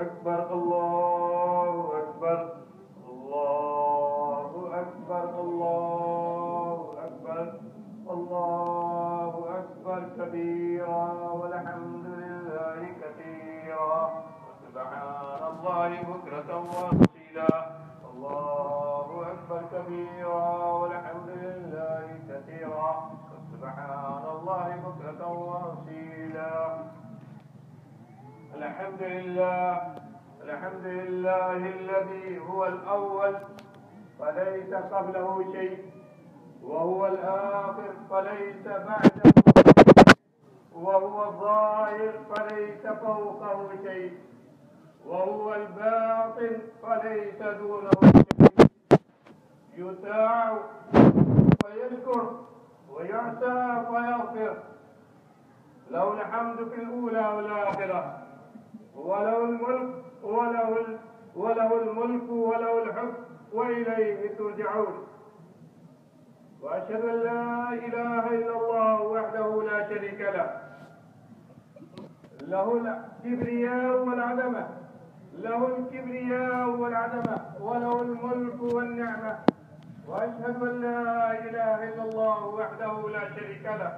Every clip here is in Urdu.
أكبر الله أكبر الله أكبر الله أكبر الله أكبر كبيرا والحمد لله كثيرا سبحان الله بكرة وأصيلا الله أكبر كبيرا والحمد لله كثيرا سبحان الله بكرة وأصيلا الحمد لله الذي هو الأول فليس قبله شيء وهو الآخر فليس بعده شيء وهو الظاهر فليس فوقه شيء وهو الباطن فليس دونه شيء يطاع فيذكر ويعصى فيغفر له الحمد في الأولى والآخرة وله الملك وله الحكم وإليه ترجعون وأشهد أن لا إله إلا الله وحده لا شريك له له الكبرياء والعظمة وله الملك والنعمة وأشهد أن لا إله إلا الله وحده لا شريك له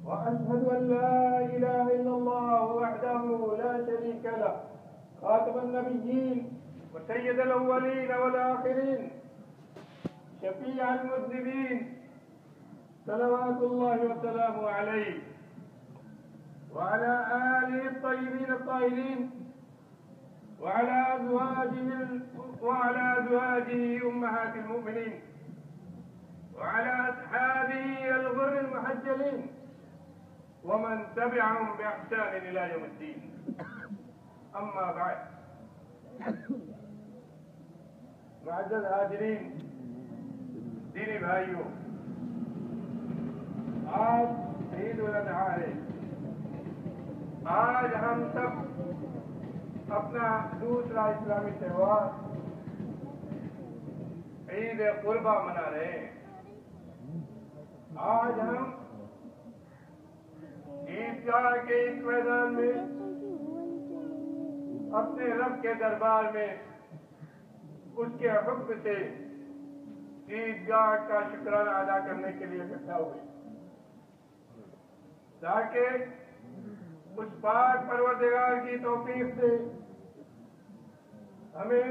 وأشهد أن لا إله إلا الله وحده لا شريك له خاتم النبيين وسيد الأولين والآخرين شفيع المذنبين صلوات الله وسلامه عليه وعلى آله الطيبين الطاهرين وعلى أزواجه أمهات المؤمنين وعلى أصحابه الغر المحجلين ومن تبعهم بإحسان إلى يوم الدين أما بعد معزز حاضرین دینی بھائیوں، آج عید الاضحیٰ ہے۔ آج ہم سب اپنا دوسرا اسلامی تہوار عید قربہ منا رہے ہیں۔ آج ہم عیدگاہ کے اس میدان میں اپنے رب کے دربار میں اس کے حکم سے عیدگاہ کا شکرانہ ادا کرنے کے لیے اکٹھا ہوئے، تاکہ اس پاک پروردگار کی توفیق سے ہمیں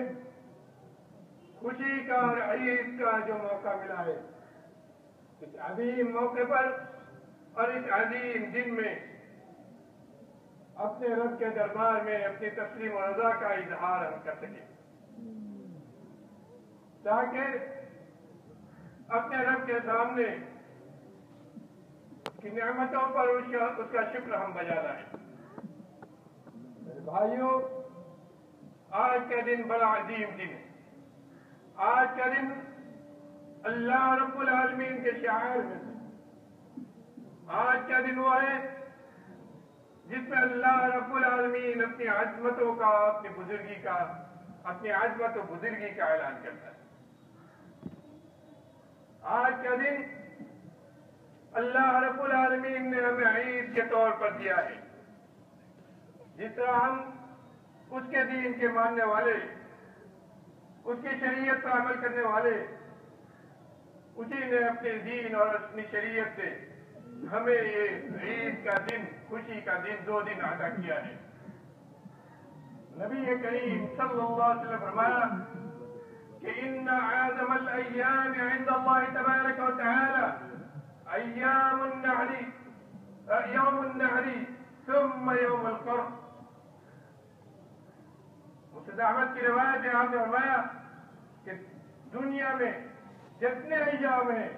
خوشی کا اور عید کا جو موقع ملا ہے، اس عظیم موقع پر اور اس عظیم دن میں اپنے رب کے دربار میں اپنی تسلیم و رضا کا اظہار ہم کر سکیں، تاکہ اپنے رب کے سامنے کی نعمتوں پر اس کا شکر ہم بجا لائیں۔ میرے بھائیوں، آج کا دن بڑا عظیم دن ہے۔ آج کا دن اللہ رب العالمین کے شعائر میں سے آج کا دن وہ ہے جس میں اللہ رب العالمین اپنی عظمتوں کا، اپنی عظمت و بزرگی کا اعلان کرتا ہے۔ آج کا دن اللہ رب العالمین نے ہمیں عید کے طور پر دیا ہے۔ جس طرح ہم اس کے دین کے ماننے والے، اس کی شریعت پر عمل کرنے والے، اسی نے اپنے دین اور اپنی شریعت سے ہمیں یہ عید کا دن، خوشی کا دن، 2 دن عطا کیا ہے۔ نبی کریم صلی اللہ علیہ وسلم فرمایا کہ ان اعظم الایام عند اللہ تبارک و تعالی ایام النحر، یوم النحر ثم یوم القرب۔ مسند احمد کی روایت ہے، آپ نے فرمایا کہ دنیا میں جتنے ایام ہیں،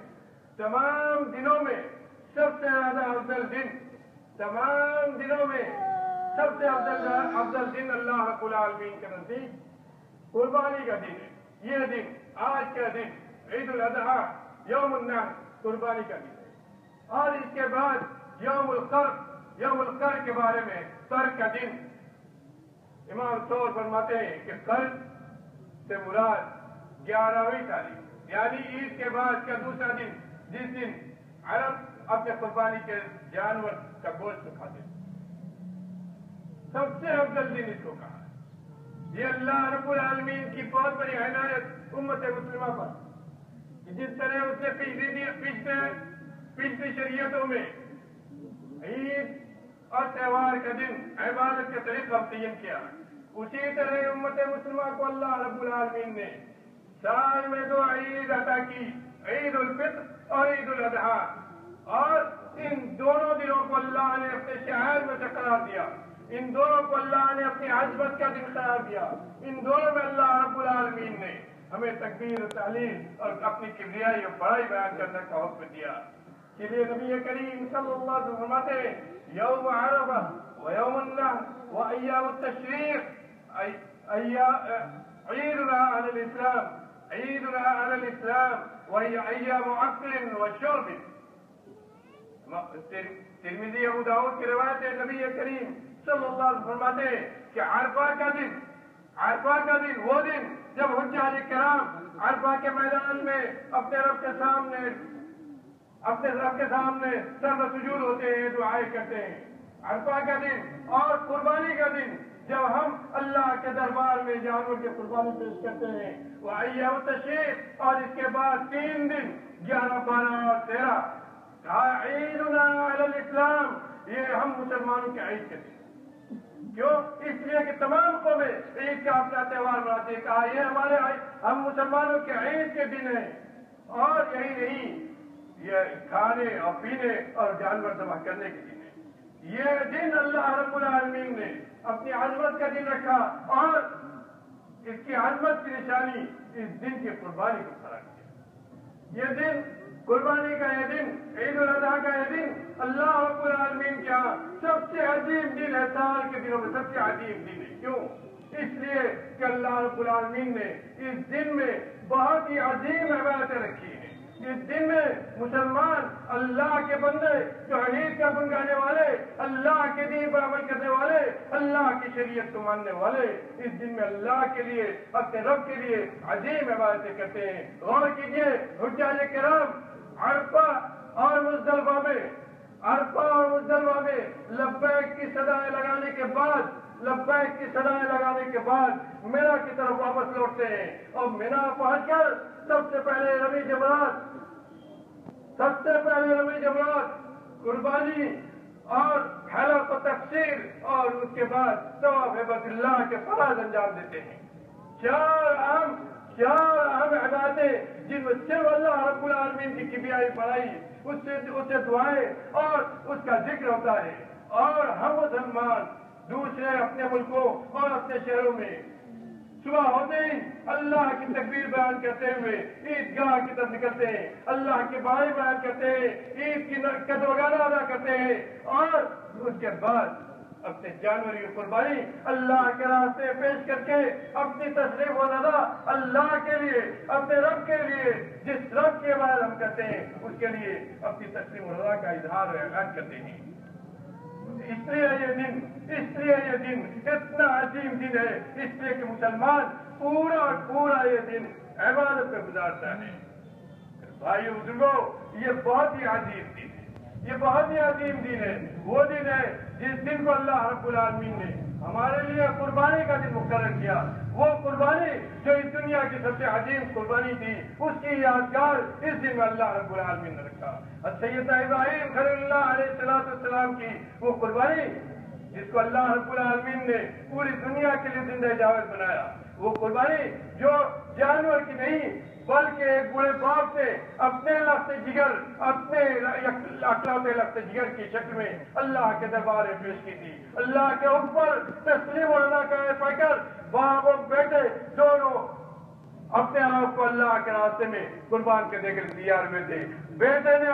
تمام دنوں میں سب سے زیادہ افضل دن، تمام دنوں میں سب سے افضل دن اللہ رب العالمین کے نزدیک قربانی کا دن ہے۔ یہ دن، آج کا دن، عید الاضحیٰ، یوم النحر، قربانی کا دن ہے۔ اور اس کے بعد یوم القر کے بارے میں، قر کا دن، امام ثور فرماتے ہیں کہ قر سے مراد 11ویں تاریخ، یعنی عید کے بعد کا دوسرا دن، جس دن عرب اپنے قربانی کے جانور کا گوشت کھاتے ہیں۔ سب سے افضل دن اس کو کہا. یہ اللہ رب العالمین کی بہت بڑی عنایت امت مسلمہ پر، جس طرح اس نے پچھلی شریعتوں میں عید اور تہوار کا دن عبادت کا طریقہ متعین کیا، اسی طرح امت مسلمہ کو اللہ رب العالمین نے سال میں 2 عید عطا کی، عید الفطر اور عید الاضحیٰ، اور ان دونوں دنوں کو اللہ نے اپنے شعائر میں سے قرار دیا، ان دونوں کو اللہ نے اپنی عظمت کا دن قرار دیا. ان دونوں میں اللہ رب العالمین نے ہمیں تکبیر و تحلیل اور اپنی کبریائی اور بڑائی بیان کرنے کا حکم دیا. اس لیے نبی کریم صلی اللہ علیہ وسلم فرماتے ہیں یوم عرفہ و یوم النحر و ایام التشریق عیدنا علی الاسلام، عیدنا علی الاسلام وہی ایام عقل و شرب. ترمذی ابو داؤد کی روایت ہے، نبی کریم صلی اللہ علیہ وسلم فرماتے ہیں کہ عرفہ کا دن وہ دن جب حجاج کرام عرفہ کے میدان میں اپنے رب کے سامنے سر سجود ہوتے ہیں، دعائیں کرتے ہیں. عرفہ کا دن اور قربانی کا دن جب ہم اللہ کے دربار میں جانور کی قربانی پیش کرتے ہیں، وہ ایام التشریق، اور اس کے بعد 3 دن 11، 12 اور 13 عیدنا علی الاسلام، یہ ہم مسلمانوں کے عید کے دن. کیوں؟ اس لیے کہ تمام قومیں عید کا اپنا تہوار مناتے ہیں. کہا یہ ہم مسلمانوں کے عید کے دن ہیں. اور یہی نہیں، یہ کھانے اور پینے اور جانور ذبح کرنے کے دن ہے. یہ دن اللہ رب العالمین نے اپنی عظمت کا دن رکھا، اور اس کی عظمت کی نشانی اس دن کی قربانی کو کھڑا کیا. یہ دن قربانی کا یہ دن، عید الاضحیٰ کا یہ دن اللہ رب العالمین کے یہاں سب سے عظیم دن ہے، سال کے دنوں میں سب سے عظیم دن ہے. کیوں؟ اس لیے کہ اللہ رب العالمین نے اس دن میں بہت ہی عظیم عبادتیں رکھی ہیں. اس دن میں مسلمان اللہ کے بندے، توحید کا گن گانے والے، اللہ کے دین پر عمل کرنے والے، اللہ کی شریعت کو ماننے والے، اس دن میں اللہ کے لیے، اپنے رب کے لیے عظیم عبادتیں کرتے ہیں. غور کیجئے، حجاج کرام عرفہ اور مزدلفہ میں لبیک کی صدائیں لگانے کے بعد مینا کی طرف واپس لوٹتے ہیں، اور مینا پہنچ کر سب سے پہلے رمی جمرات قربانی اور حلق و تقصیر، اور اس کے بعد طواف بیت اللہ کے فرائض انجام دیتے ہیں. چار اہم عبادتیں جن میں صرف اللہ رب العالمین کی کبریائی بڑائی، اس سے دعائیں اور اس کا ذکر ہوتا ہے. اور ہم مسلمان دوسرے اپنے ملکوں اور اپنے شہروں میں صبح ہوتے ہی اللہ کی تکبیر بیان کرتے ہوئے عیدگاہ کی طرف نکلتے ہیں، اللہ کی بڑائی بیان کرتے ہیں، عید کی قدر وغیرہ ادا کرتے ہیں، اور اس کے بعد اپنے جانور کی قربانی اللہ کے راستے پیش کر کے اپنی تشریف و ندا اللہ کے لیے، اپنے رب کے لیے، جس رب کے بارے ہم کرتے ہیں اس کے لیے اپنی تسلیم و رضا کا اظہار و اعلان کرتے ہیں. اس لیے یہ دن اتنا عظیم دن ہے، اس لیے کہ مسلمان پورا یہ دن عبادت میں گزارتا ہے. بھائیو بزرگوں، یہ بہت ہی عظیم دن ہے، یہ بہت ہی عظیم دن ہے. وہ دن ہے جس دن کو اللہ رب العالمین نے ہمارے لیے قربانی کا دن مقرر کیا. وہ قربانی جو اس دنیا کی سب سے عظیم قربانی تھی، اس کی یادگار اس دن میں اللہ رب العالمین نے رکھا. سیدنا ابراہیم خلیل اللہ علیہ السلام کی وہ قربانی جس کو اللہ رب العالمین نے پوری دنیا کے لیے زندہ جاوید بنایا، وہ قربانی جو جانور کی نہیں بلکہ ایک بڑے باپ سے اپنے لفظ جگر، اپنے اکلوتے لفظ جگر کی شکل میں اللہ کے دربار میں پیش کی تھی. اللہ کے اوپر تسلیم و رضا کا پڑھ کر باپ اور بیٹے دونوں اپنے آپ کو اللہ کے راستے میں قربان کرنے کے لیے تیار ہوئے تھے. بیٹے نے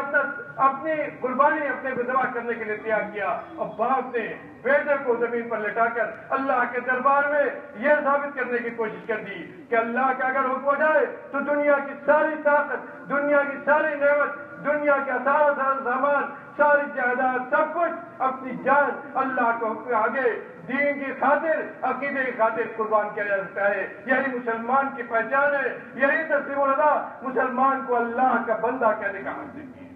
اپنی قربانی اپنے کو ذبح کرنے کے لیے تیار کیا، اور باپ نے بیٹے کو زمین پر لٹا کر اللہ کے دربار میں یہ ثابت کرنے کی کوشش کر دی کہ اللہ کا اگر حکم ہو جائے تو دنیا کی ساری طاقت، دنیا کی ساری نعمت، دنیا کا سارا سامان، ساری جائیداد، سب کچھ اپنی جان اللہ کے حکم آگے دین کی خاطر، عقیدے کی خاطر قربان کیا جا سکتا ہے. یہی مسلمان کی پہچان ہے، یہی تسلیم و رضا مسلمان کو اللہ کا بندہ کہنے کا حق دیتی ہے.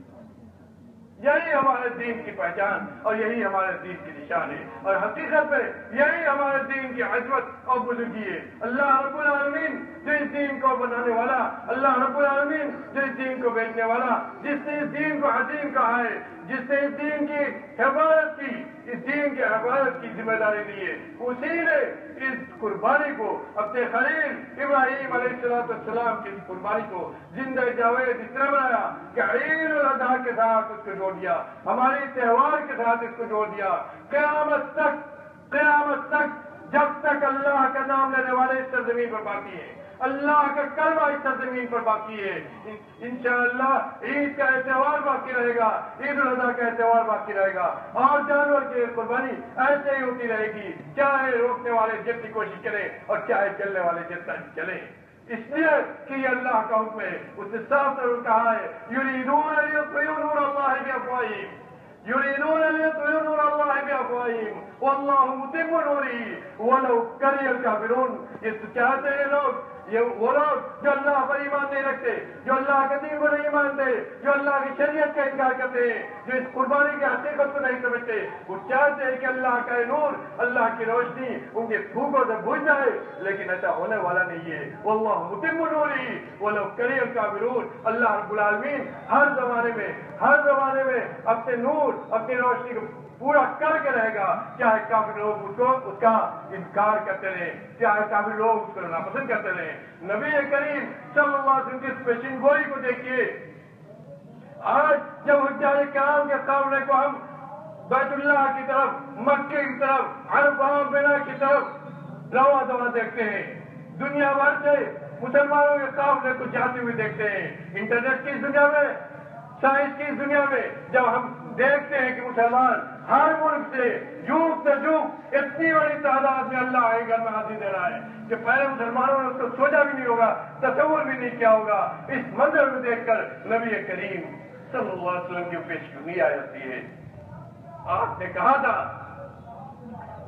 یہی ہمارے دین کی پہچان اور یہی ہمارے دین کی نشان ہے، اور حقیقت میں یہی ہمارے دین کی عظمت اور بزرگی ہے۔ اللہ رب العالمین جو اس دین کو بنانے والا، اللہ رب العالمین جو اس دین کو بیچنے والا، جس نے اس دین کو عظیم کہا ہے، جس نے اس دین کی حفاظت کی، اس دین کی حفاظت کی ذمہ داری لی ہے، اسی نے اس قربانی کو اپنے خلیل ابراہیم علیہ السلام کی اس قربانی کو زندہ جاوید اس طرح بنایا کہ عید الاضحیٰ کے ساتھ اس کو جوڑ دیا، ہماری تہوار کے ساتھ اس کو جوڑ دیا۔ قیامت تک جب تک اللہ کا نام لینے والے اس سرزمین پر باقی ہیں، اللہ کا کلمہ اس سرزمین پر باقی ہے، انشاءاللہ عید کا تہوار باقی رہے گا، عید الاضحیٰ کا تہوار باقی رہے گا، اور جانور کی قربانی ایسے ہی ہوتی رہے گی، چاہے روکنے والے جتنی کوشش کریں اور چاہے چلنے والے جتنا چلیں۔ اس لیے کہ یہ اللہ کا حکم ہے، اس نے صاف طور کہا ہے یریدون لیطفئوا نور اللہ بافواہہم، یریدون لیطفئوا نور اللہ بافواہہم واللہ متم نورہ ولو کرہ الکافرون۔ یہ تو چاہتے ہیں لوگ، یہ وہ لوگ جو اللہ پر ایمان نہیں رکھتے، جو اللہ کے دین کو نہیں مانتے، جو اللہ کی شریعت کا انکار کرتے ہیں، جو اس قربانی کی حقیقت کو نہیں سمجھتے، وہ چاہتے ہیں کہ اللہ کا نور، اللہ کی روشنی ان کے پھوکوں سے بجھ جائے، لیکن ایسا ہونے والا نہیں ہے۔ واللہ متم نورہ ولو کرہ الکافرون۔ اللہ رب العالمین ہر زمانے میں اپنے نور، اپنی روشنی کو پورا کر کے رہے گا، چاہے کافر لوگ اس کا انکار کرتے رہے، چاہے کافر لوگ اس کو ناپسند کرتے رہے۔ نبی کریم صلی اللہ علیہ وسلم کی اس پیشین گوئی کو دیکھیے۔ آج جب حجاج کرام کے قافلے کو ہم بیت اللہ کی طرف، مکے کی طرف، عرفہ مینا کی طرف رواں دیکھتے ہیں، دنیا بھر سے مسلمانوں کے قافلے کو جاتے ہوئے دیکھتے ہیں، انٹرنیٹ کی دنیا میں، سائنس کی دنیا میں جب ہم دیکھتے ہیں کہ مسلمان ہر ملک سے جھوک سے جھوک اتنی بڑی تعداد میں اللہ کے گھر میں حاضری دے رہا ہے کہ پہلے مسلمانوں نے اس کو سوچا بھی نہیں ہوگا، تصور بھی نہیں کیا ہوگا۔ اس منظر میں دیکھ کر نبی کریم صلی اللہ علیہ وسلم کی پیشگوئی آ جاتی ہے۔ آپ نے کہا تھا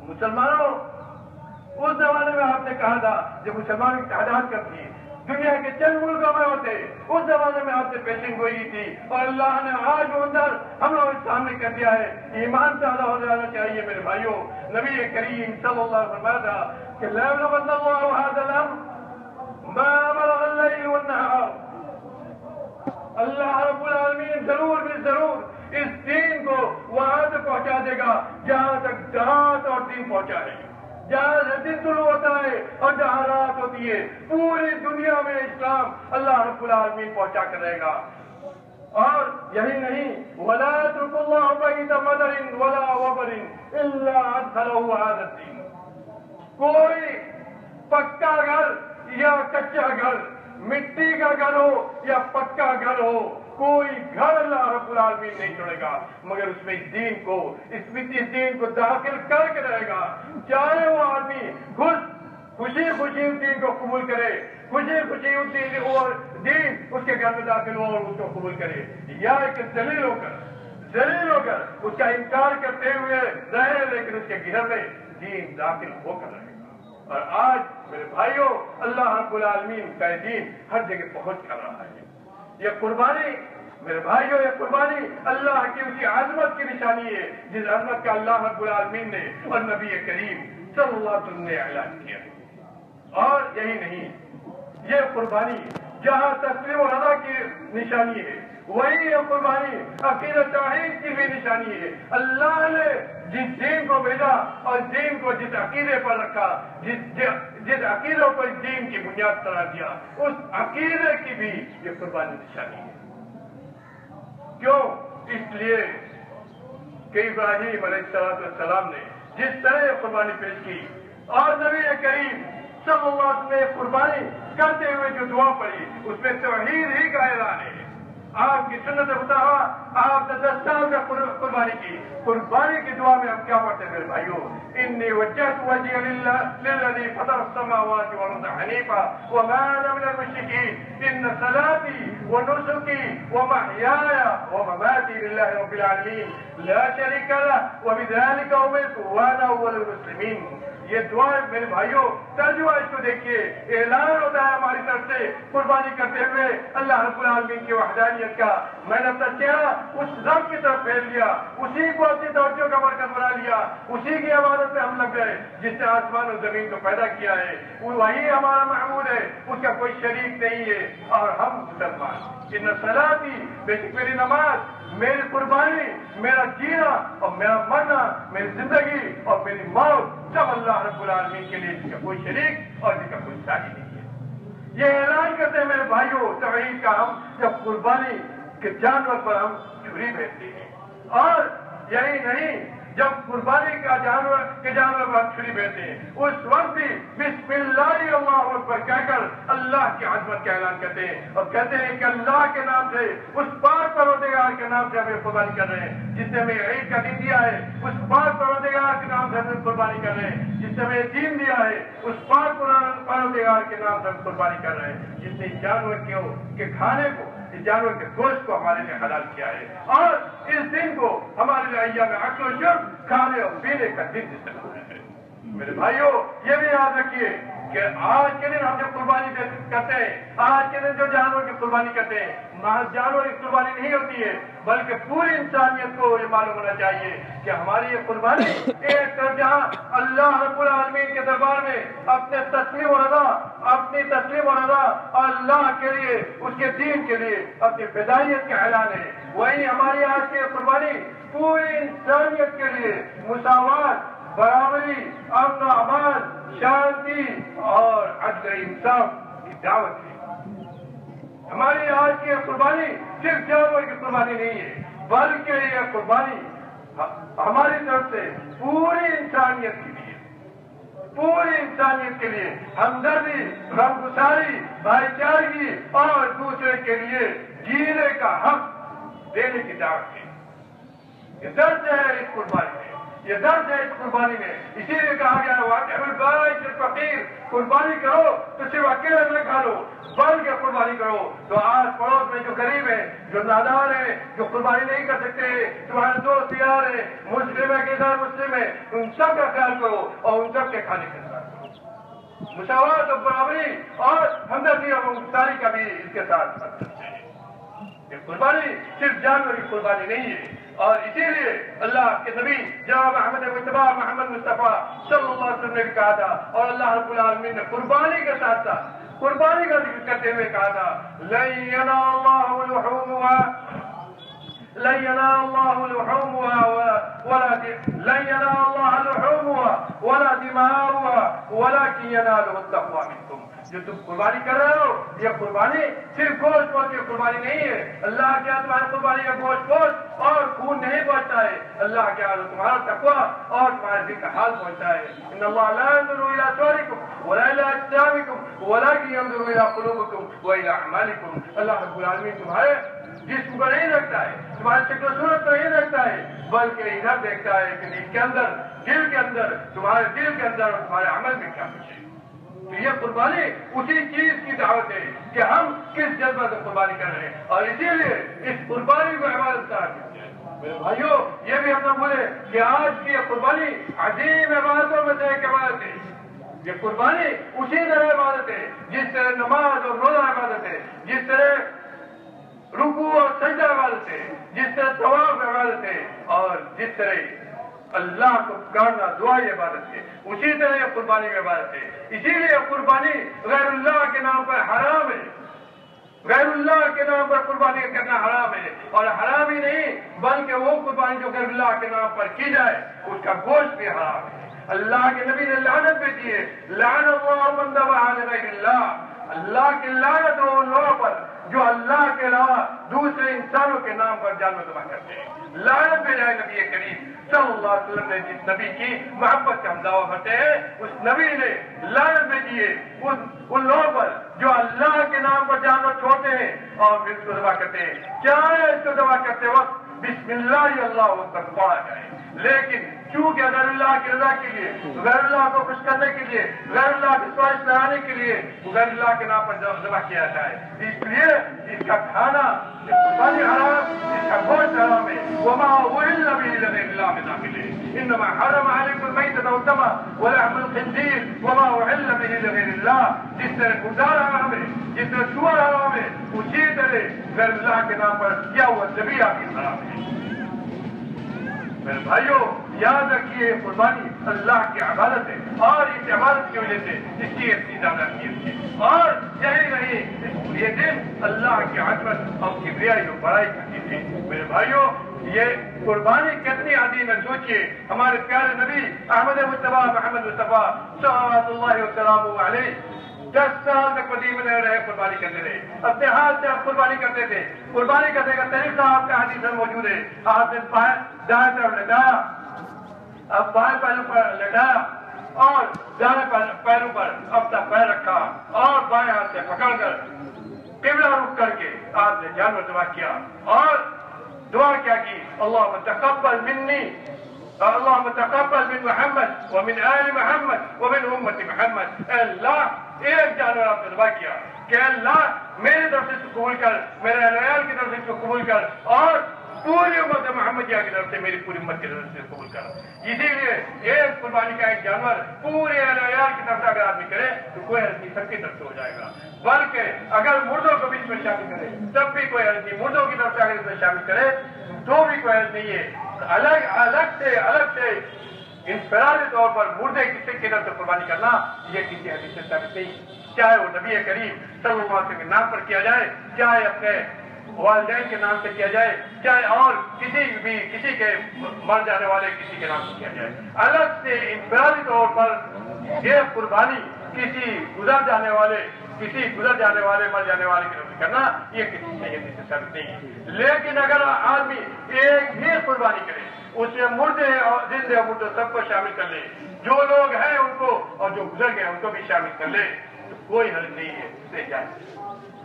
مسلمانوں، اس زمانے میں آپ نے کہا تھا جب مسلمان کی تعداد کم تھی، دنیا کے چند ملکوں میں ہوتے، اس زمانے میں آپ نے پیشن گوئی کی تھی، اور اللہ نے آج منظر ہم لوگ کے سامنے کر دیا ہے۔ ایمان سے ادا ہو جانا چاہیے میرے بھائیوں۔ نبی کریم صلی اللہ علیہ وسلم فرمایا تھا کہ لا يبلغن الله هذا الامر ما بلغ الليل والنهار۔ اللہ رب العالمین ضرور بھی ضرور اس دین کو وہاں تک پہنچا دے گا جہاں تک رات اور دن پہنچا ہے، جہاں سے دن طلوع ہوتا ہے اور جہاں رات ہوتی ہے، پوری دنیا میں اسلام اللہ رب العالمین پہنچا کر رہے گا۔ اور یہی نہیں، وَلَا يَتْرُكُ اللَّهُ بَيْتَ مَدَرٍ وَلَا وَبَرٍ إِلَّا أَدْخَلَهُ هَذَا الدِّينَ۔ کوئی پکا گھر یا کچا گھر، مٹی کا گھر ہو یا پکا گھر ہو، کوئی گھر اللہ رب العالمین نہیں چھوڑے گا مگر اس میں اس دین کو داخل کر کے رہے گا، چاہے وہ آدمی خوشی اس دین کو قبول کرے، خوشی اس دین اور دین اس کے گھر میں داخل ہو اور اس کو قبول کرے، یا ایک ذلیل ہو کر اس کا انکار کرتے ہوئے رہے لیکن اس کے گھر میں دین داخل ہو کر رہے گا۔ اور آج میرے بھائیوں، اللہ رب العالمین کا دین ہر جگہ پہنچ کر رہا ہے۔ یہ قربانی میرے بھائیوں، یہ قربانی اللہ کی اسی عظمت کی نشانی ہے جس عظمت کا اللہ رب العالمین نے اور نبی کریم صلی اللہ علیہ وسلم نے اعلان کیا۔ اور یہی نہیں، یہ قربانی جہاں تسلیم و رضا کی نشانی ہے، وہی یہ قربانی عقیدت توحید کی بھی نشانی ہے۔ اللہ نے جس دین کو بھیجا اور دین کو جس عقیدے پر رکھا، جس عقیدوں پر دین کی بنیاد قرار دیا، اس عقیدے کی بھی یہ قربانی نشانی ہے۔ کیوں؟ اس لیے کہ ابراہیم علیہ السلام نے جس طرح قربانی پیش کی اور نبی کریم صلی اللہ علیہ وسلم نے قربانی کرتے ہوئے جو دعا پڑھی، اس میں توحید ہی کا اعلان ہے۔ آپ کی سنت مطابع آپ نے 10 سال کا قربانی کی، قربانی کی دعا میں ہم کیا پڑھتے ہیں میرے بھائیوں؟ انی وجہت وجہی للذی فطر السماوات والارض حنیفا وما انا من المشرکین ان صلاتی ونسکی ومحیای ومماتی للہ رب العالمین لا شریک لہ وبذلک امرت وانا اول المسلمین۔ یہ دعا میرے بھائیوں ترجمہ اس کو دیکھیے، اعلان ہوتا ہے ہماری طرف سے قربانی کرتے ہوئے اللہ رب العالمین کی وحدانیت کا۔ میں نے اپنا چہرہ اس رب کی طرف پھیر لیا، اسی کو اپنی توجہ کا مرکز بنا لیا، اسی کی عبادت میں ہم لگ گئے جس نے آسمان اور زمین کو پیدا کیا ہے، وہی ہمارا معبود ہے، اس کا کوئی شریک نہیں ہے۔ اور ہم مسلمان ان صلاتی، بے شک میری نماز، میری قربانی، میرا جینا اور میرا مرنا، میری زندگی اور میری موت سب اللہ رب العالمین کے لیے، جس کا کوئی شریک اور جس کا کوئی ثانی نہیں ہے۔ یہ اعلان کرتے ہیں میرے بھائیوں توحید کا، ہم جب قربانی کے جانور پر ہم چھری بھیجتے ہیں، اور یہی نہیں جب قربانی کا جانور پر ہم چھری بھیجتے ہیں اس وقت بھی بسم اللہ اللہ اکبر کہہ کر اللہ کی عظمت کا اعلان کرتے ہیں اور کہتے ہیں کہ اللہ کے نام سے، اس پاک پروردگار کے نام سے ہمیں قربانی کر رہے ہیں جس نے ہمیں عید کا دن دیا ہے، اس پاک پروردگار کے نام سے ہم قربانی کر رہے ہیں جس نے ہمیں دین دیا ہے، اس پاک پروردگار کے نام سے ہم قربانی کر رہے ہیں جس نے جانور کے کھانے کو، اس جانور کے گوشت کو ہمارے لیے حلال کیا ہے، اور اس دن کو ہمارے لیے ایام عقل و شرب، کھانے اور پینے کا دن جس طرح ہے۔ میرے بھائیوں یہ بھی یاد رکھیے کہ آج کے دن ہم جو قربانی کرتے ہیں، آج کے دن جو جانور کی قربانی کرتے ہیں، محض جانور کی قربانی نہیں ہوتی ہے بلکہ پوری انسانیت کو یہ معلوم ہونا چاہیے کہ ہماری یہ قربانی ایک طرف جہاں اللہ رب العالمین کے دربار میں اپنی تسلیم و رضا اللہ کے لیے، اس کے دین کے لیے اپنی فدائیت کا اعلان ہے، وہی ہماری آج کی قربانی پوری انسانیت کے لیے مساوات، برابری، امن و امان، شانتی اور عدل انصاف کی دعوت ہے۔ ہماری آج کی قربانی صرف جانور کی قربانی نہیں ہے بلکہ یہ قربانی ہماری طرف سے پوری انسانیت کے لیے، پوری انسانیت کے لیے ہمدردی، غمگساری، بھائی چارگی اور دوسرے کے لیے جینے کا حق دینے کی دعوت ہے۔ یہ درد ہے اس قربانی میں، یہ درد ہے اس قربانی میں، اسی لیے کہا گیا واقع البائس الفقیر، قربانی کرو تو صرف اکیلے نہ کھا لو بلکہ قربانی کرو تو آس پڑوس میں جو غریب ہیں، جو نادار ہیں، جو قربانی نہیں کر سکتے، تمہارے دوست یار ہیں، مسلم ہے کہ غیر مسلم ہے، ان سب کا خیال کرو اور ان سب کے کھانے کا خیال کرو۔ مساوات اور برابری اور ہمدردی اور انصاری کا بھی اس کے ساتھ ہے۔ یہ قربانی صرف جانور کی قربانی نہیں ہے، اور اسی لیے اللہ کے نبی جناب احمد مصطفیٰ محمد مصطفیٰ صلی اللہ علیہ وسلم نے بھی کہا تھا، اور اللہ رب العالمین نے قربانی کے ساتھ ساتھ قربانی کا ذکر کرتے ہوئے کہا تھا لن ينال الله لحومها ولا دماؤها ولكن يناله التقوى منكم۔ جو تم قربانی کر رہے ہو یہ قربانی صرف گوشت پوش کی قربانی نہیں ہے، اللہ کے ہاں تمہاری قربانی کا گوشت پوش اور خون نہیں پہنچتا ہے، اللہ کے ہاں تمہارا تقویٰ اور تمہارے دل کا حال پہنچتا ہے۔ ان اللہ لا ينظر الى صوركم ولا الى اجسامكم ولكن ينظر الى قلوبكم والى اعمالكم۔ اللہ رب العالمین تمہارے جسم کو نہیں رکھتا ہے، تمہاری شکل و صورت کو نہیں رکھتا ہے، بلکہ ادھر دیکھتا ہے کہ دل کے اندر، تمہارے دل کے اندر اور تمہارے عمل میں کیا کچھ ہے۔ تو یہ قربانی اسی چیز کی دعوت ہے کہ ہم کس جذبہ سے قربانی کر رہے ہیں، اور اسی لیے اس قربانی کو عبادت قرار دیتے ہیں۔ میرے بھائیوں یہ بھی ہم نہ بھولے کہ آج کی یہ قربانی عظیم عبادتوں میں سے ایک عبادت ہے۔ یہ قربانی اسی طرح عبادت ہے جس طرح نماز اور روزہ عبادت ہے، جس طرح رکوع اور سجدہ عبادت ہے، جس طرح طواف عبادت ہے، اور جس طرح اللہ کو پکارنا دعا عبادت ہے، اسی طرح یہ قربانی کی عبادت ہے۔ اسی لیے یہ قربانی غیر اللہ کے نام پر حرام ہے، غیر اللہ کے نام پر قربانی کرنا حرام ہے، اور حرام ہی نہیں بلکہ وہ قربانی جو غیر اللہ کے نام پر کی جائے اس کا گوشت بھی حرام ہے۔ اللہ کے نبی نے لعنت بھیجی ہے، لعن اللہ من ذبح لغیر اللہ، اللہ کی لعنت ہو ان لوگوں پر جو اللہ کے علاوہ دوسرے انسانوں کے نام پر جانور ذبح کرتے ہیں۔ لعنت بھیجا ہے نبی کریم صلی اللہ علیہ وسلم نے، جس نبی کی محبت سے ہم دعویٰ کرتے ہیں اس نبی نے لعنت بھیجی ہے ان لوگوں پر جو اللہ کے نام پر جانور چھوڑتے ہیں اور پھر اس کو ذبح کرتے ہیں، چاہے اس کو ذبح کرتے وقت بسم اللہ اللہ اکبر پڑھا جائے، لیکن چونکہ غیر اللہ کی رضا کے لیے، غیر اللہ کو خوش کرنے کے لیے، غیر اللہ کی سفارش لگانے کے لیے غیر اللہ کے نام پر ذبح کیا جائے، اس لیے اس کا کھانا قربانی حرام، اس کا گوشت حرام ہے۔ وما أهل به لغير الله من داخله، انما حرم علیکم المیتۃ والدم ولحم الخنزیر وما احل به لغیر اللہ. جس طرح گردار حرام ہے، جس طرح سور حرام ہے، اسی طرح غیر اللہ کے نام پر کیا ہوا ذبیحہ بھی حرام ہے. میرے بھائیوں یاد رکھیے قربانی اللہ کی عبادت ہے اور اس عبادت کی وجہ سے اس کی اتنی زیادہ اہمیت ہے. اور یہی نہیں یہ دن اللہ کی عظمت اور کبریائی اور بڑائی کا دن ہے. میرے بھائیوں یہ قربانی کتنی عظیم ہے. سوچئے ہمارے پیارے نبی احمد مصطفیٰ محمد مصطفیٰ صلوات اللہ وسلم علیہ 10 سال تک مدینے میں رہے، قربانی کرتے رہے. اپنے ہاتھ سے آپ قربانی کرتے تھے. قربانی کرنے کا طریقہ آپ کا حدیث میں موجود ہے. ہاتھ میں دائیں طرف لٹایا، اب بائیں پہلو پر لٹایا اور دائیں پہلو پر اپنا پیر رکھا اور بائیں ہاتھ سے پکڑ کر قبلہ رخ کر کے آپ نے جانور ذبح کیا اور دعا کیا کی، اللہم تقبل منی، اللہم تقبل من محمد ومن آل محمد ومن امت محمد. اے اللہ ایک جانور آپ نے ذبح کیا کہ اللہ میری طرف سے قبول کر، میرے اہل عیال کی طرف سے قبول کر اور پوری امت محمدیہ کی طرف سے میری پوری امت کی طرف سے قبول کر. اسی لیے ایک قربانی کا ایک جانور پورے اہل عیال کی طرف سے اگر آدمی کرے تو کوئی حرج نہیں، سب کی طرف سے ہو جائے گا. بلکہ اگر مردوں کو بھی اس میں شامل کرے تب بھی کوئی حرج نہیں. مردوں کی طرف سے اگر اس میں شامل کرے تو بھی کوئی حرج نہیں ہے. الگ سے انفرادی طور پر مردے کسی کی طرف سے قربانی کرنا یہ کسی حدیث سے ثابت نہیں، چاہے وہ نبی کریم صلی اللہ علیہ وسلم کے نام پر کیا جائے، چاہے اپنے والدین کے نام سے کیا جائے، چاہے اور کسی کے مر جانے والے کسی کے نام سے کیا جائے. الگ سے انفرادی طور پر یہ قربانی کسی گزر جانے والے مر جانے والے کی طرف سے کرنا یہ کسی سے ثابت نہیں ہے. لیکن اگر آدمی ایک ہی قربانی کرے، اس میں مردے اور زندے اور مردے سب کو شامل کر لے، جو لوگ ہیں ان کو اور جو گزر گئے ان کو بھی شامل کر لے تو کوئی حرج نہیں ہے، اس سے جائے.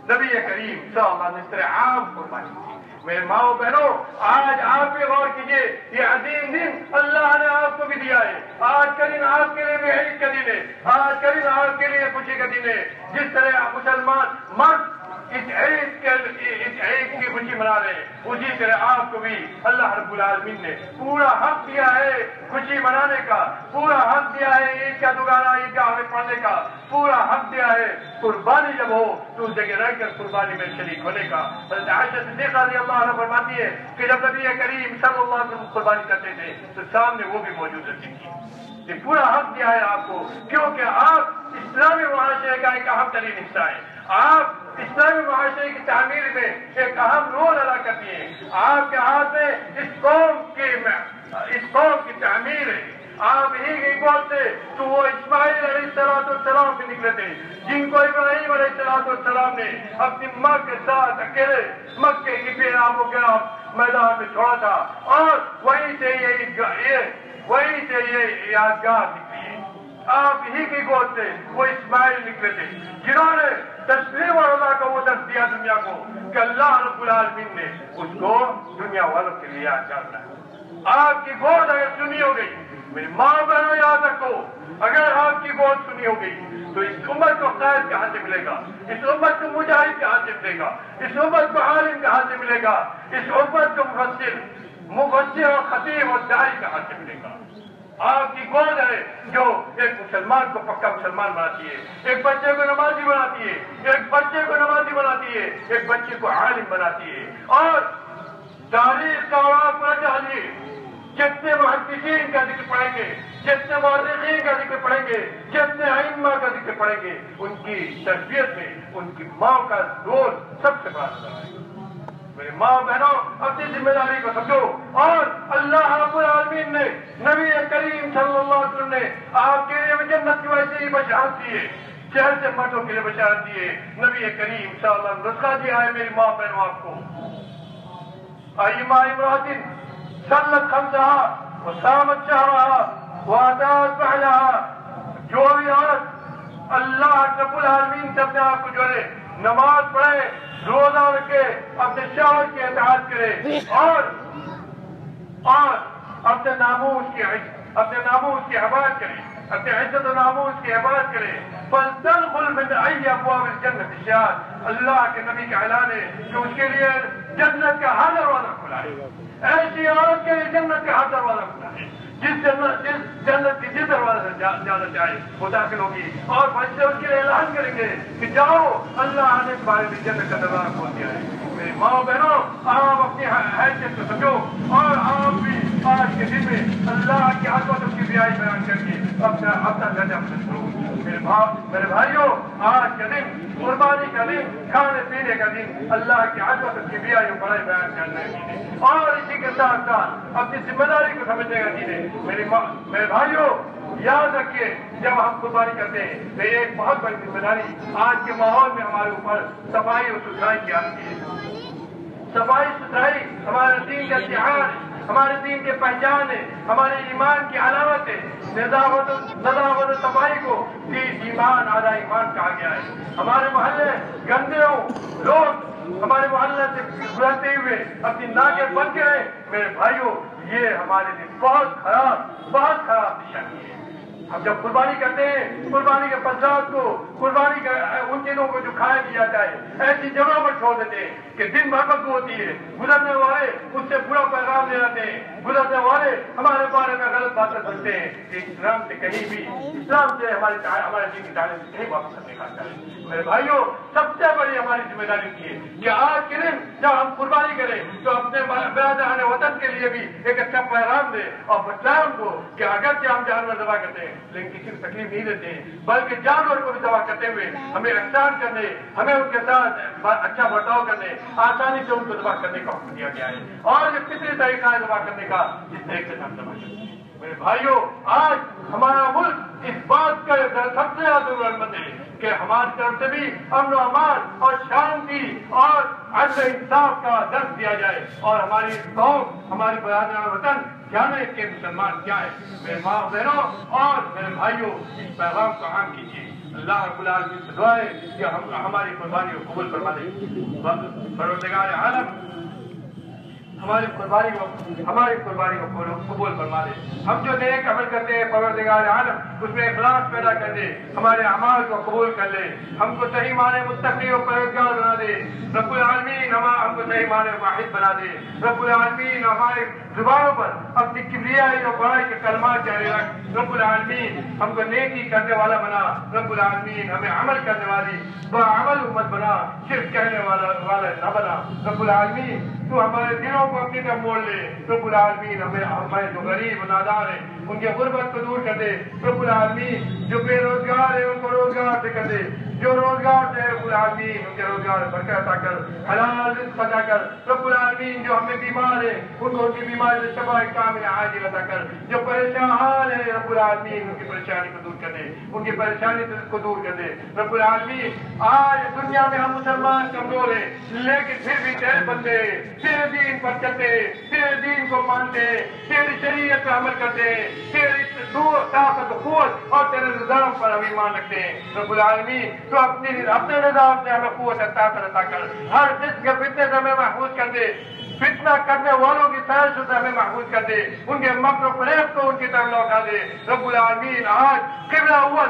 نبی کریم صلی اللہ علیہ وسلم نے اس طرح عام قربانی کی. میرے ماؤں بہنوں آج آپ بھی غور کیجئے، یہ عظیم دن اللہ نے آپ کو بھی دیا ہے. آج کا دن آپ کے لیے بھی عید کا دن ہے، آج کا دن آپ کے لیے خوشی کا دن ہے. جس طرح مسلمان مرد اس عید کی خوشی منا رہے ہیں، اسی طرح آپ کو بھی اللہ رب العالمین نے پورا حق دیا ہے خوشی منانے کا، پورا حق دیا ہے عید کا دوبارہ عیدگاہ میں پڑھنے کا، پورا حق دیا ہے قربانی جب ہو تو اس جگہ رہ کر قربانی میں شریک ہونے کا. حضرت عائشہ صدیقہ رضی اللہ عنہ فرماتی ہے کہ جب نبی کریم صلی اللہ علیہ وسلم قربانی کرتے تھے تو سامنے وہ بھی موجود رہتی تھی. یہ پورا حق دیا ہے آپ کو، کیونکہ آپ اسلامی معاشرے کا ایک اہم ترین حصہ ہے. آپ اسلامی معاشرے کی تعمیر میں ایک اہم رول ادا کرتی ہیں. آپ کے ہاتھ میں اس قوم کی تعمیر ہے. آپ ہی نہیں بولتے تو وہ اسماعیل علیہ السلام کے نکلے تھے جن کو ابراہیم علیہ السلام نے اپنی ماں کے ساتھ اکیلے مکے کی بے آب و گرام میدان میں چھوڑا تھا اور وہیں سے یہ یادگار نکلی ہے. آپ ہی کی گود سے وہ اسماعیل نکلے تھے جنہوں نے تسلیم اور اللہ کا وہ درس دیا دنیا کو کہ اللہ رب العالمین نے اس کو دنیا والوں کے لیے یادگار بنایا. آپ کی گود اگر سنی ہو گئی، میری ماں بہنوں یاد رکھو، اگر آپ کی گود سنی ہو گئی تو اس امت کو قائد کہاں سے ملے گا، اس امت کو مجاہد کہاں سے ملے گا، اس امت کو عالم کہاں سے ملے گا، اس امت کو مفسر اور خطیب اور داعی کہاں سے ملے گا. آپ کی گود ہے جو ایک مسلمان کو پکا مسلمان بناتی ہے، ایک بچے کو نمازی بناتی ہے، ایک بچے کو نمازی بناتی ہے، ایک بچے کو عالم بناتی ہے. اور تاریخ کا آپ پڑھنا چاہیے، جتنے محدثین کا ذکر پڑھیں گے، جتنے مورخین کا ذکر پڑھیں گے، جتنے ائمہ کا ذکر پڑھیں گے، ان کی تربیت میں ان کی ماں کا رول سب سے بڑا ہے. میرے ماں بہنوں اپنی ذمہ داری کو سمجھو. اور اللہ رب العالمین نے نبی کریم صلی اللہ علیہ وسلم نے آپ کے لیے جنت کی ویسے ہی بشارت دی ہے، شہر سے مردوں کے لیے بشارت دی ہے. نبی کریم صلی اللہ علیہ وسلم نسخہ دیا ہے میری ماں بہنوں آپ کو. ایما امرأة صلت خمسها وصامت شهرها واتات بعدها، جو بھی عورت اللہ رب العالمین سے اپنے آپ کو جوڑے، نماز پڑھے، روزہ رکھے، اپنے شوہر کی اطاعت کرے اور اپنے ناموس کی حفاظت کرے، اپنے عزت و ناموس کی حفاظت کرے، فلتدخل من ای ابواب الجنت الشاء. اللہ کے نبی کا اعلان ہے کہ اس کے لیے جنت کا ہر دروازہ کھلا ہے. ایسی عورت کے لیے جنت کا ہر دروازہ کھلا ہے جس جنت کی جس دروازے سے جانا چاہے وہ داخل ہوگی اور فرشتے اس کے لیے اعلان کریں گے کہ جاؤ اللہ نے تمہارے لیے جنت کا دروازہ کھول دیا ہے. میری ماں بہنوں آپ اپنی حیثیت کو سمجھو اور آپ بھی آج کے دن میں اللہ کی عظمت کی بیائی بیان کر کے اپنا درجہ بلند کرو. میرے بھائیوں آج کا دن قربانی کا دن کھانے پینے کا دن اللہ کی عظمت کی بیائی بڑائی بیان کرنے کی دن اور اسی کے ساتھ ساتھ اپنی ذمہ داری کو سمجھنے کا دن ہے. میرے بھائیوں یاد رکھیے جب ہم قربانی کرتے ہیں تو ایک بہت بڑی ذمہ داری آج کے ماحول میں ہمارے اوپر صفائی اور ستھرائی کی آتی ہے. صفائی ستھرائی ہمارے دین کا اتحاد ہے, ہمارے دین کی پہچان ہے, ہمارے ایمان کی علامت ہے. نظافت و صفائی کو ایمان آدھا ایمان کہا گیا ہے. ہمارے محلے گندے ہوں, لوگ ہمارے محلے سے گزرتے ہوئے اپنی ناکیں بند کے رہے. میرے بھائیوں یہ ہمارے لیے بہت خراب نشانی ہے. ہم جب قربانی کرتے ہیں قربانی کے پسرات کو قربانی کے ان دنوں کو جو کھایا نہیں جاتا ہے ایسی جگہوں پر چھوڑ دیتے ہیں کہ دن بھر بدبو ہوتی ہے. گزرنے والے اس سے برا پیغام لے آتے ہیں, گزرنے والے ہمارے بارے میں غلط باتیں سنتے ہیں. اسلام سے کہیں بھی اسلام سے ہمارے دین کی تعلیم سے کہیں واپس کرنے کا چاہیے. میرے بھائیوں سب سے بڑی ہماری ذمہ داری کی ہے کہ آج کے دن جب ہم قربانی کریں تو اپنے برادران وطن کے لیے بھی ایک اچھا پیغام دیں اور بتلائیں کو کہ اگرچہ ہم جانور ذبح کرتے ہیں لیکن کسی کو تکلیف نہیں دیتے ہیں, بلکہ جانور کو بھی ذبح کرتے ہوئے ہمیں احسان کرنے, ہمیں ان کے ساتھ اچھا برتاؤ کرنے, آسانی سے ان کو ذبح کرنے کا حکم دیا گیا ہے. اور یہ کتنے طریقہ ہے ذبح کرنے کا جس طریقے سے ہم ذبح کرتے ہیں. میرے بھائیوں آج ہمارا ملک اس بات کا سب سے زیادہ ضرورت مند ہے کہ ہماری طرف سے بھی امن و امان اور شانتی اور عدل انصاف کا درس دیا جائے اور ہماری قوم ہماری برادران وطن جانے کے مسلمان کیا ہے. میرے ماں بہنوں اور میرے بھائیوں اس پیغام کو عام کیجیے. اللہ رب العالمین سے دعا ہے کہ ہماری قربانی کو قبول فرما دے. پروردگار عالم ہماری قربانی کو قبول فرما دے. ہم جو نیک عمل کرتے ہیں پروردگار عالم اس میں اخلاص پیدا کر دے, ہمارے اعمال کو قبول کر لے, ہم کو صحیح معنی متقی اور پرہیزگار بنا دے. رب العالمین ہم کو صحیح معنی واحد بنا دے. رب العالمین ہمارے زبانوں پر اپنی کبریائی اور بڑائی کے کلمات جاری رکھ. رب العالمین ہم کو نیکی کرنے والا بنا. رب العالمین ہمیں عمل کرنے والی بعمل امت بنا, صرف کہنے والا نہ بنا. رب العالمین تو ہمارے دلوں کو اپنی طرف موڑ لے. رب العالمین ہمیں جو غریب و نادار ہیں ان کی غربت کو دور کر دے. رب العالمین جو بے روزگار ہے ان کو روزگار سے کر دے. جو روزگار سے رب العالمین ان کے روزگار برکت عطا کر, حلال رزق عطا کر. رب العالمین جو ہمیں بیمار ہیں ان کو ان کی بیماری سے شفا کامل عاجل عطا کر. جو پریشان ہے رب العالمین ان کی پریشانی کو دور کر دے, ان کی پریشانی کو دور کر دے. رب العالمین آج دنیا میں ہم مسلمان کمزور ہیں لیکن پھر بھی تیرے بندے تیرے دین پر چلتے, تیرے دین کو مانتے, تیری شریعت پر عمل کرتے, تیری طاقت و قوت اور تیرے نظام پر ہم ایمان رکھتے ہیں. رب العالمین تو اپنے نظام سے ہمیں قوت طاقت عطا کر. ہر جسم کے فتنے سے ہمیں محفوظ کر دے. فتنہ کرنے والوں کی سازشوں سے ہمیں محفوظ کر دے. ان کے مکر و فریب کو ان کی طرف لوٹا دے. رب العالمین آج قبلہ اول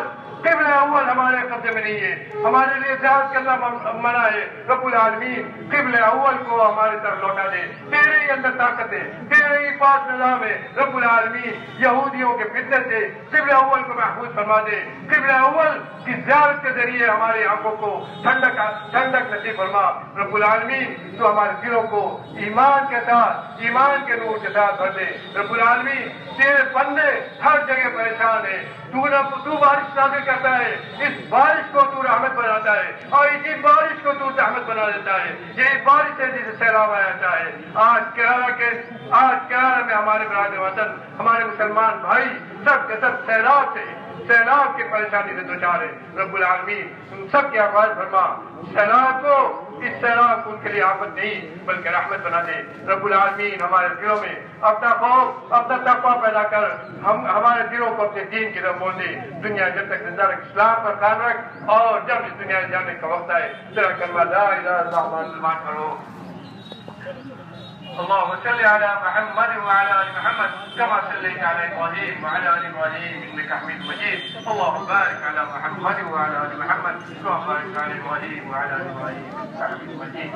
ہمارے قبضے میں نہیں ہے, ہمارے لیے زیادت کرنا منع ہے. رب العالمین قبلہ اول کو ہماری طرف لوٹا دے. تیرے ہی اندر طاقت ہے, تیرے ہی پاس نظام ہے. رب العالمین یہودیوں کے فتنے سے قبلہ اول کو محفوظ فرما دے. قبلہ اول کی زیارت کے ذریعے ہماری آنکھوں کو ٹھنڈک نصیب فرما. رب العالمین تو ہمارے دلوں کو ایمان کے ساتھ, ایمان کے نور کے ساتھ بھر دے. رب العالمین تیرے بندے ہر جگہ پریشان ہیں. تو بارش نازل کرتا ہے, اس بارش کو تو رحمت بناتا ہے اور اسی بارش کو تو رحمت بنا دیتا ہے. یہ بارش ہے جسے سیلاب آ جاتا ہے. آج کیرالہ میں ہمارے برادر وطن ہمارے مسلمان بھائی سب کے سب سیلاب کی پریشانی سے دوچار ہے. رب العالمین تم سب کے آغاز فرما. اس سیلاب کو ان کے لیے آفت نہیں بلکہ رحمت بنا دے. رب العالمین ہمارے دلوں میں اپنا خوف اپنا تقویٰ پیدا کر, ہمارے دلوں کو اپنے دین کی طرف موڑ دے. دنیا جب تک زندہ رکھ, اسلام پر قائم رکھ اور جب اس دنیا سے جانے کا وقت آئے تیرا کلمہ لا الہ الا اللہ کرو. اللهم صل على محمد وعلى ال محمد كما صليت على ابراهيم وعلى ال ابراهيم انك حميد مجيد. اللهم بارك على محمد وعلى ال محمد كما باركت على ابراهيم وعلى ال ابراهيم انك حميد مجيد.